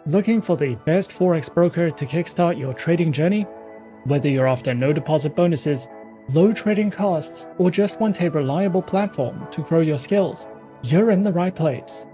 Looking for the best Forex broker to kickstart your trading journey? Whether you're after no deposit bonuses, low trading costs, or just want a reliable platform to grow your skills, you're in the right place.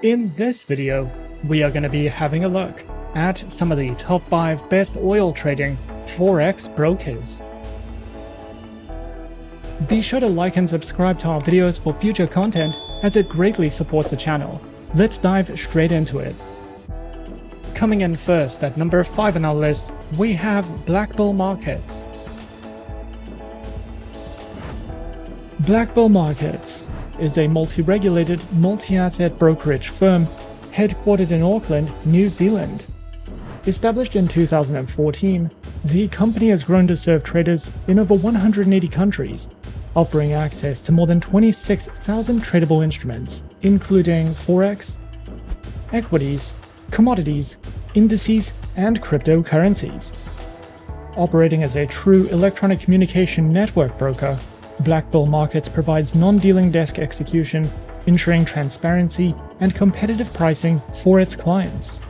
In this video, we are going to be having a look at some of the top 5 best oil trading Forex brokers. Be sure to like and subscribe to our videos for future content, as it greatly supports the channel. Let's dive straight into it. Coming in first at number 5 on our list, we have Blackbull Markets. Blackbull Markets is a multi-regulated, multi-asset brokerage firm headquartered in Auckland, New Zealand. Established in 2014, the company has grown to serve traders in over 180 countries, offering access to more than 26,000 tradable instruments, including Forex, equities, commodities, indices, and cryptocurrencies. Operating as a true electronic communication network broker, Blackbull Markets provides non-dealing desk execution, ensuring transparency and competitive pricing for its clients.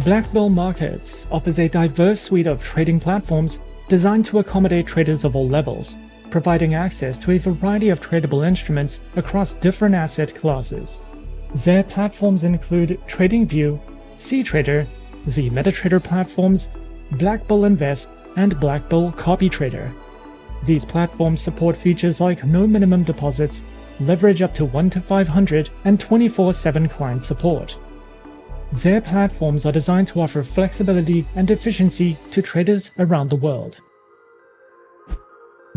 Blackbull Markets offers a diverse suite of trading platforms designed to accommodate traders of all levels, providing access to a variety of tradable instruments across different asset classes. Their platforms include TradingView, CTrader, the MetaTrader platforms, Blackbull Invest, and Blackbull CopyTrader. These platforms support features like no minimum deposits, leverage up to 1 to 500, and 24/7 client support. Their platforms are designed to offer flexibility and efficiency to traders around the world.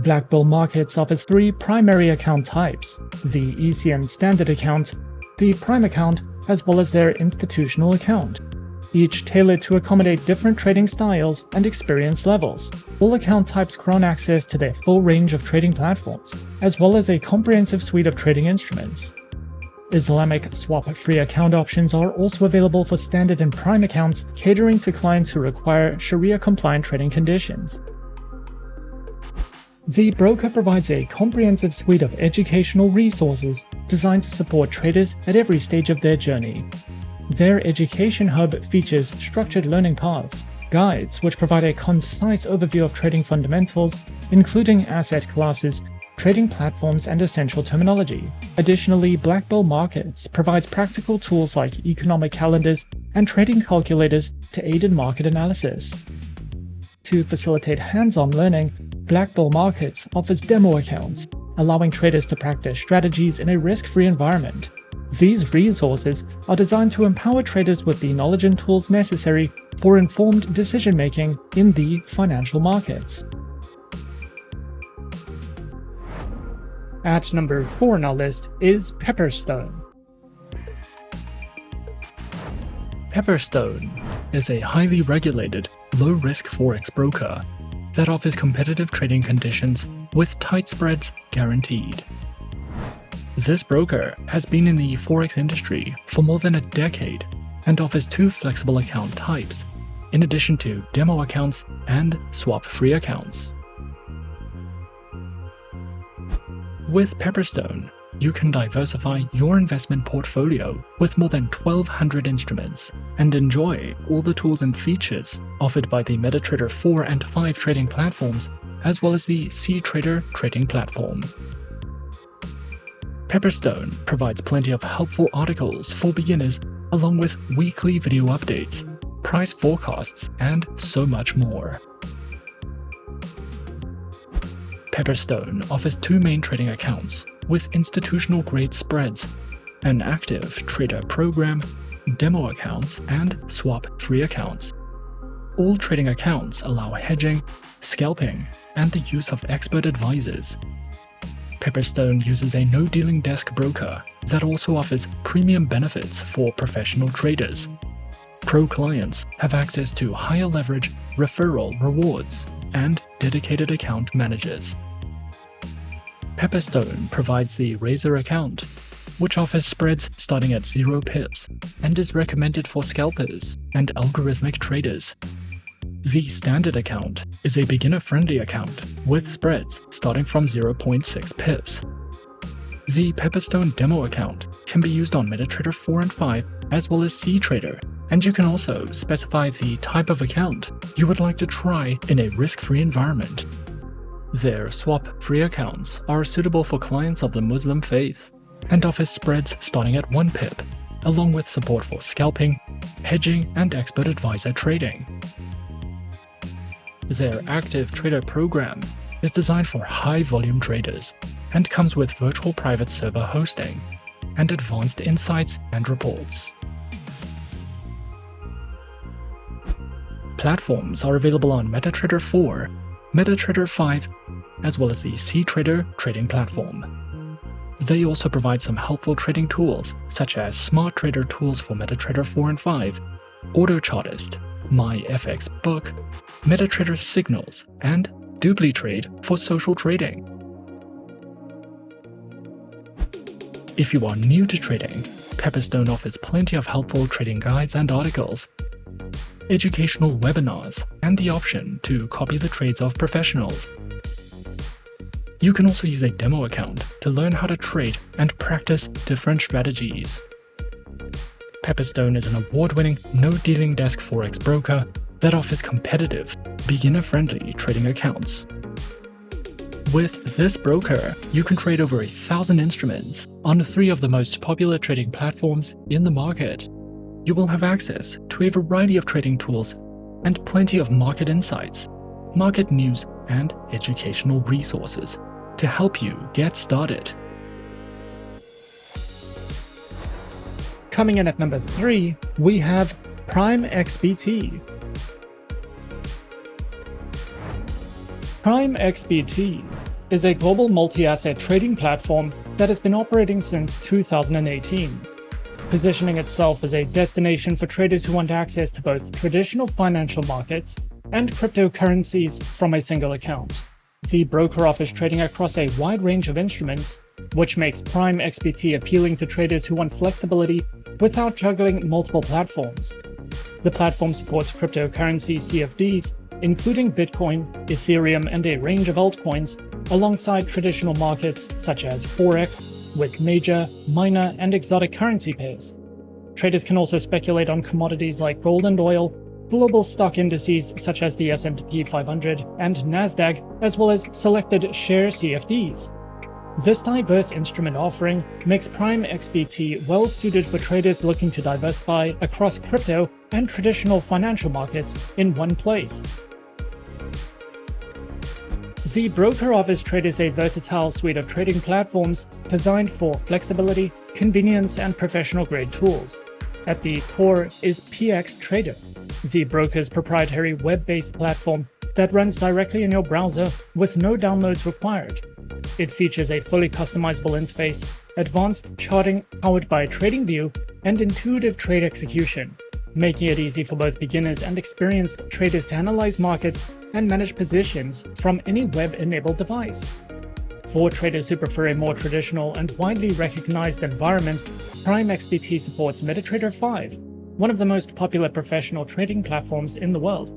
Blackbull Markets offers 3 primary account types: the ECN Standard account, the Prime account, as well as their institutional account, each tailored to accommodate different trading styles and experience levels. All account types grant access to their full range of trading platforms, as well as a comprehensive suite of trading instruments. Islamic swap-free account options are also available for standard and prime accounts, catering to clients who require Sharia-compliant trading conditions. The broker provides a comprehensive suite of educational resources designed to support traders at every stage of their journey. Their education hub features structured learning paths, guides which provide a concise overview of trading fundamentals, including asset classes, trading platforms, and essential terminology. Additionally, Blackbull Markets provides practical tools like economic calendars and trading calculators to aid in market analysis. To facilitate hands-on learning, Blackbull Markets offers demo accounts, allowing traders to practice strategies in a risk-free environment. These resources are designed to empower traders with the knowledge and tools necessary for informed decision-making in the financial markets. At number 4 on our list is Pepperstone. Pepperstone is a highly regulated, low-risk Forex broker that offers competitive trading conditions with tight spreads guaranteed. This broker has been in the Forex industry for more than a decade and offers 2 flexible account types, in addition to demo accounts and swap-free accounts. With Pepperstone, you can diversify your investment portfolio with more than 1,200 instruments and enjoy all the tools and features offered by the MetaTrader 4 and 5 trading platforms, as well as the CTrader trading platform. Pepperstone provides plenty of helpful articles for beginners, along with weekly video updates, price forecasts, and so much more. Pepperstone offers 2 main trading accounts with institutional-grade spreads, an active trader program, demo accounts, and swap-free accounts. All trading accounts allow hedging, scalping, and the use of expert advisors. Pepperstone uses a no-dealing desk broker that also offers premium benefits for professional traders. Pro clients have access to higher leverage referral rewards and dedicated account managers. Pepperstone provides the Razor account, which offers spreads starting at 0 pips and is recommended for scalpers and algorithmic traders. The Standard account is a beginner-friendly account with spreads starting from 0.6 pips. The Pepperstone demo account can be used on MetaTrader 4 and 5 as well as CTrader, and you can also specify the type of account you would like to try in a risk-free environment. Their swap-free accounts are suitable for clients of the Muslim faith and offer spreads starting at 1 pip, along with support for scalping, hedging, and expert advisor trading. Their Active Trader program is designed for high-volume traders and comes with virtual private server hosting and advanced insights and reports. Platforms are available on MetaTrader 4, MetaTrader 5, as well as the CTrader trading platform. They also provide some helpful trading tools such as Smart Trader tools for MetaTrader 4 and 5, AutoChartist, MyFXBook, MetaTrader Signals, and DupliTrade for social trading. If you are new to trading, Pepperstone offers plenty of helpful trading guides and articles, educational webinars, and the option to copy the trades of professionals. You can also use a demo account to learn how to trade and practice different strategies. Pepperstone is an award-winning, no-dealing desk Forex broker that offers competitive, beginner-friendly trading accounts. With this broker, you can trade over 1,000 instruments on 3 of the most popular trading platforms in the market. You will have access to a variety of trading tools and plenty of market insights, market news, and educational resources to help you get started. Coming in at number 3, we have PrimeXBT. PrimeXBT is a global multi-asset trading platform that has been operating since 2018, positioning itself as a destination for traders who want access to both traditional financial markets and cryptocurrencies from a single account. The broker offers trading across a wide range of instruments, which makes PrimeXBT appealing to traders who want flexibility without juggling multiple platforms. The platform supports cryptocurrency CFDs, including Bitcoin, Ethereum, and a range of altcoins, alongside traditional markets such as Forex, with major, minor, and exotic currency pairs. Traders can also speculate on commodities like gold and oil, global stock indices such as the S&P 500 and Nasdaq, as well as selected share CFDs. This diverse instrument offering makes PrimeXBT well suited for traders looking to diversify across crypto and traditional financial markets in one place. The broker offers traders a versatile suite of trading platforms designed for flexibility, convenience, and professional-grade tools. At the core is FXTM, the broker's proprietary web-based platform that runs directly in your browser with no downloads required. It features a fully customizable interface, advanced charting powered by TradingView, and intuitive trade execution, making it easy for both beginners and experienced traders to analyze markets and manage positions from any web-enabled device. For traders who prefer a more traditional and widely recognized environment, PrimeXBT supports MetaTrader 5, one of the most popular professional trading platforms in the world.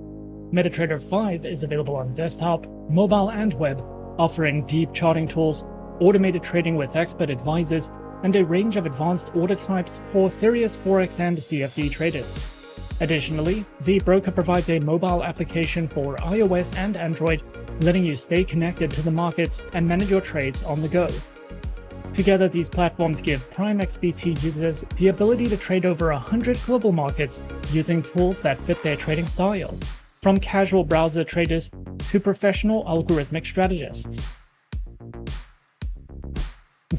MetaTrader 5 is available on desktop, mobile, and web, offering deep charting tools, automated trading with expert advisors, and a range of advanced order types for serious Forex and CFD traders. Additionally, the broker provides a mobile application for iOS and Android, letting you stay connected to the markets and manage your trades on the go. Together, these platforms give PrimeXBT users the ability to trade over 100 global markets using tools that fit their trading style, from casual browser traders to professional algorithmic strategists.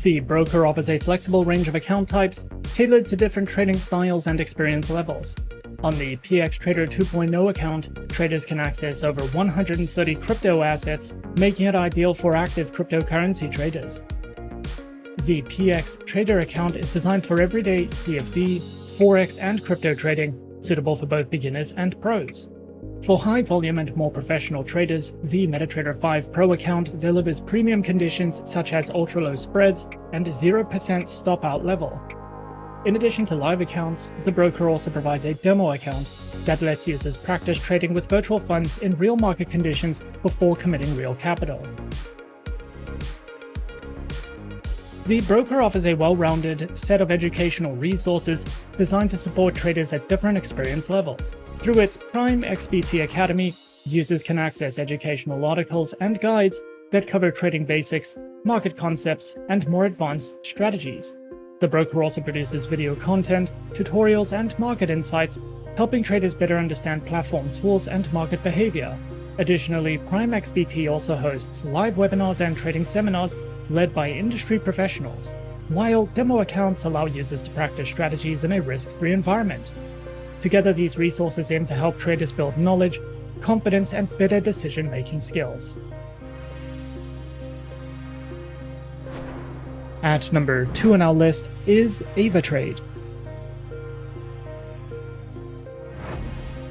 The broker offers a flexible range of account types tailored to different trading styles and experience levels. On the FXTrader 2.0 account, traders can access over 130 crypto assets, making it ideal for active cryptocurrency traders. The FXTrader account is designed for everyday CFD, Forex, and crypto trading, suitable for both beginners and pros. For high volume and more professional traders, the MetaTrader 5 Pro account delivers premium conditions such as ultra-low spreads and 0% stop-out level. In addition to live accounts, the broker also provides a demo account that lets users practice trading with virtual funds in real market conditions before committing real capital. The broker offers a well-rounded set of educational resources designed to support traders at different experience levels. Through its PrimeXBT Academy, users can access educational articles and guides that cover trading basics, market concepts, and more advanced strategies. The broker also produces video content, tutorials, and market insights, helping traders better understand platform tools and market behavior. Additionally, PrimeXBT also hosts live webinars and trading seminars led by industry professionals, while demo accounts allow users to practice strategies in a risk-free environment. Together, these resources aim to help traders build knowledge, confidence, and better decision-making skills. At number 2 on our list is Avatrade.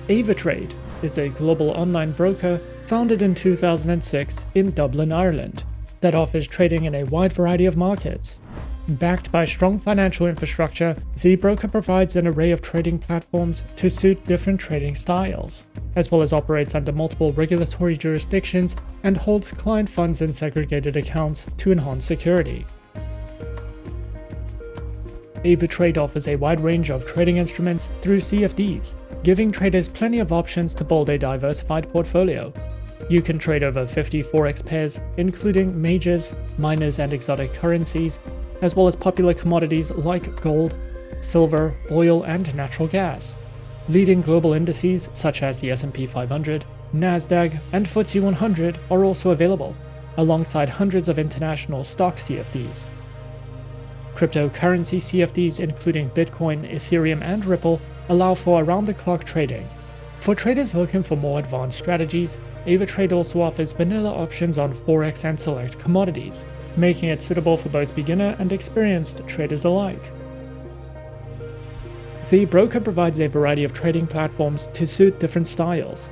Avatrade is a global online broker founded in 2006 in Dublin, Ireland, that offers trading in a wide variety of markets. Backed by strong financial infrastructure, the broker provides an array of trading platforms to suit different trading styles, as well as operates under multiple regulatory jurisdictions and holds client funds in segregated accounts to enhance security. Avatrade offers a wide range of trading instruments through CFDs, giving traders plenty of options to build a diversified portfolio. You can trade over 50 Forex pairs, including majors, minors, and exotic currencies, as well as popular commodities like gold, silver, oil, and natural gas. Leading global indices such as the S&P 500, NASDAQ, and FTSE 100 are also available, alongside hundreds of international stock CFDs. Cryptocurrency CFDs including Bitcoin, Ethereum, and Ripple allow for around-the-clock trading. For traders looking for more advanced strategies, Avatrade also offers vanilla options on Forex and select commodities, making it suitable for both beginner and experienced traders alike. The broker provides a variety of trading platforms to suit different styles.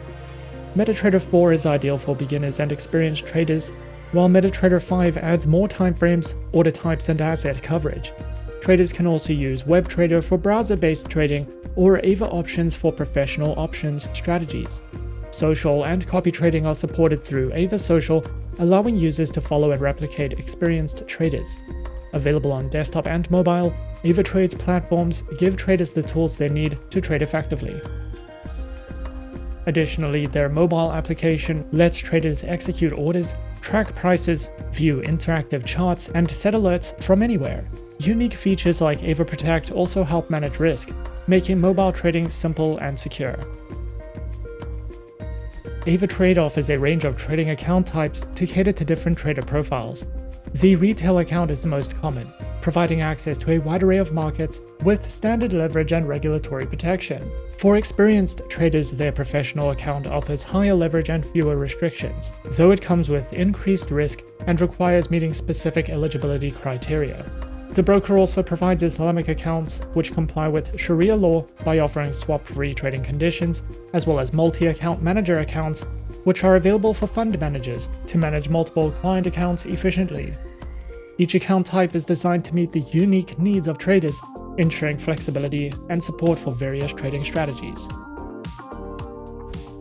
MetaTrader 4 is ideal for beginners and experienced traders, while MetaTrader 5 adds more timeframes, order types, and asset coverage. Traders can also use WebTrader for browser-based trading or Ava options for professional options strategies. Social and copy trading are supported through Ava Social, allowing users to follow and replicate experienced traders. Available on desktop and mobile, Avatrade's platforms give traders the tools they need to trade effectively. Additionally, their mobile application lets traders execute orders, track prices, view interactive charts, and set alerts from anywhere. Unique features like Ava Protect also help manage risk, making mobile trading simple and secure. Avatrade offers a range of trading account types to cater to different trader profiles. The retail account is the most common, providing access to a wide array of markets with standard leverage and regulatory protection. For experienced traders, their professional account offers higher leverage and fewer restrictions, though it comes with increased risk and requires meeting specific eligibility criteria. The broker also provides Islamic accounts, which comply with Sharia law by offering swap-free trading conditions, as well as multi-account manager accounts, which are available for fund managers to manage multiple client accounts efficiently. Each account type is designed to meet the unique needs of traders, ensuring flexibility and support for various trading strategies.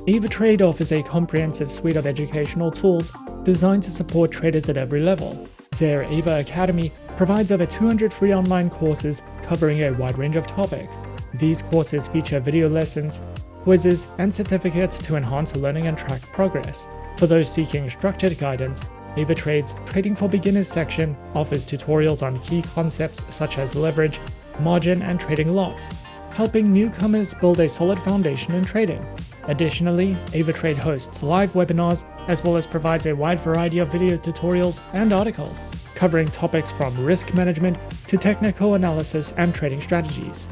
Avatrade offers a comprehensive suite of educational tools designed to support traders at every level. Their Ava Academy provides over 200 free online courses covering a wide range of topics. These courses feature video lessons, quizzes, and certificates to enhance learning and track progress. For those seeking structured guidance, Avatrade's Trading for Beginners section offers tutorials on key concepts such as leverage, margin, and trading lots, helping newcomers build a solid foundation in trading. Additionally, Avatrade hosts live webinars as well as provides a wide variety of video tutorials and articles, covering topics from risk management to technical analysis and trading strategies.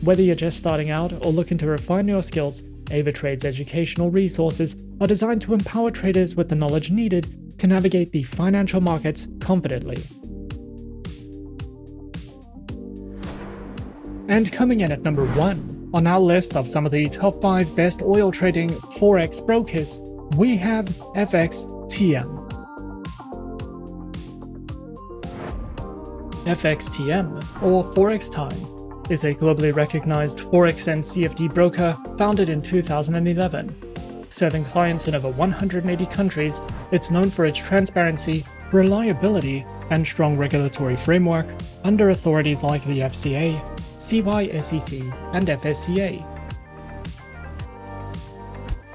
Whether you're just starting out or looking to refine your skills, Avatrade's educational resources are designed to empower traders with the knowledge needed to navigate the financial markets confidently. And coming in at number 1 on our list of some of the top 5 best oil trading Forex brokers, we have FXTM. FXTM, or Forex Time, is a globally recognized Forex and CFD broker founded in 2011. Serving clients in over 180 countries, it's known for its transparency, reliability, and strong regulatory framework under authorities like the FCA, CYSEC, and FSCA.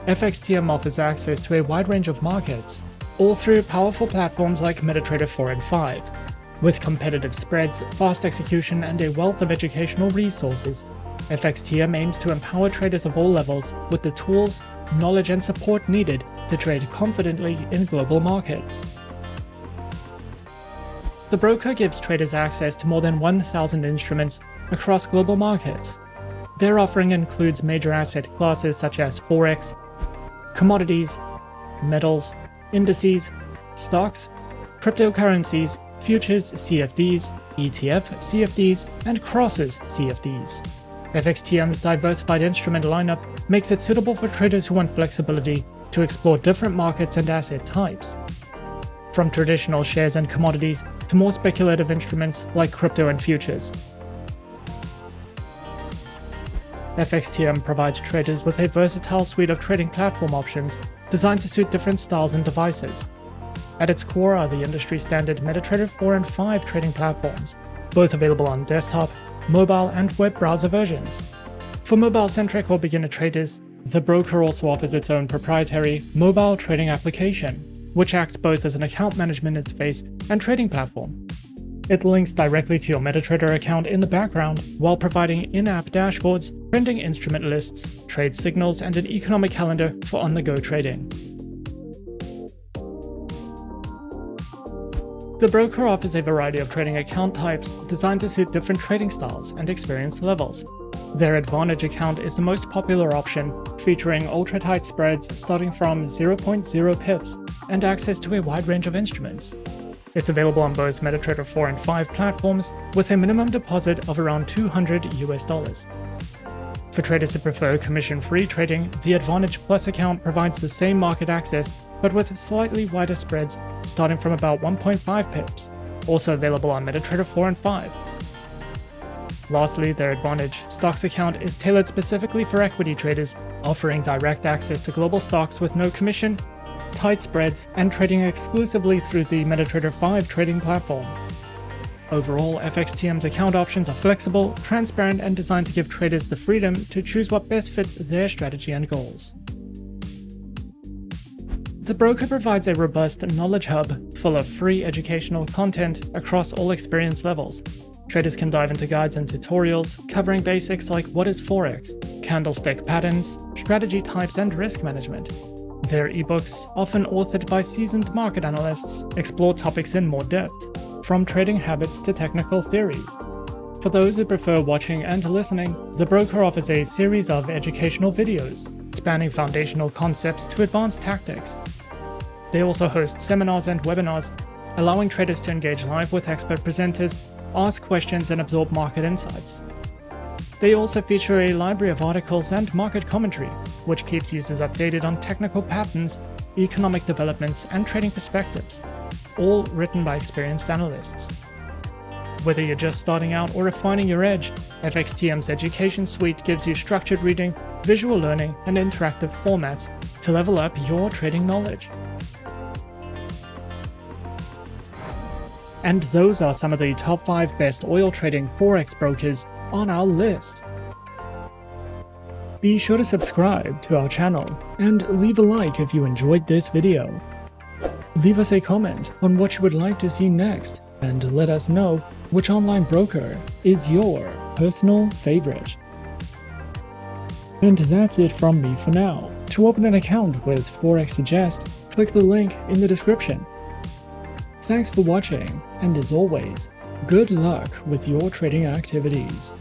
FXTM offers access to a wide range of markets, all through powerful platforms like MetaTrader 4 and 5. With competitive spreads, fast execution, and a wealth of educational resources, FXTM aims to empower traders of all levels with the tools, knowledge, and support needed to trade confidently in global markets. The broker gives traders access to more than 1,000 instruments across global markets. Their offering includes major asset classes such as Forex, commodities, metals, indices, stocks, cryptocurrencies, futures CFDs, ETF CFDs, and crosses CFDs. FXTM's diversified instrument lineup makes it suitable for traders who want flexibility to explore different markets and asset types. From traditional shares and commodities to more speculative instruments like crypto and futures. FXTM provides traders with a versatile suite of trading platform options designed to suit different styles and devices. At its core are the industry-standard MetaTrader 4 and 5 trading platforms, both available on desktop, mobile, and web browser versions. For mobile-centric or beginner traders, the broker also offers its own proprietary mobile trading application, which acts both as an account management interface and trading platform. It links directly to your MetaTrader account in the background while providing in-app dashboards, trending instrument lists, trade signals, and an economic calendar for on-the-go trading. The broker offers a variety of trading account types designed to suit different trading styles and experience levels. Their Advantage account is the most popular option, featuring ultra-tight spreads starting from 0.0 pips and access to a wide range of instruments. It's available on both MetaTrader 4 and 5 platforms with a minimum deposit of around $200 US. For traders who prefer commission-free trading, the Advantage Plus account provides the same market access but with slightly wider spreads starting from about 1.5 pips, also available on MetaTrader 4 and 5. Lastly, their Advantage Stocks account is tailored specifically for equity traders, offering direct access to global stocks with no commission, tight spreads, and trading exclusively through the MetaTrader 5 trading platform. Overall, FXTM's account options are flexible, transparent, and designed to give traders the freedom to choose what best fits their strategy and goals. The broker provides a robust knowledge hub full of free educational content across all experience levels. Traders can dive into guides and tutorials covering basics like what is Forex, candlestick patterns, strategy types, and risk management. Their ebooks, often authored by seasoned market analysts, explore topics in more depth, from trading habits to technical theories. For those who prefer watching and listening, the broker offers a series of educational videos, spanning foundational concepts to advanced tactics. They also host seminars and webinars, allowing traders to engage live with expert presenters, ask questions, and absorb market insights. They also feature a library of articles and market commentary, which keeps users updated on technical patterns, economic developments, and trading perspectives, all written by experienced analysts. Whether you're just starting out or refining your edge, FXTM's education suite gives you structured reading, visual learning, and interactive formats to level up your trading knowledge. And those are some of the top 5 best oil trading Forex brokers on our list. Be sure to subscribe to our channel and leave a like if you enjoyed this video. Leave us a comment on what you would like to see next and let us know which online broker is your personal favorite. And that's it from me for now. To open an account with Forexsuggest, click the link in the description. Thanks for watching, and as always, good luck with your trading activities.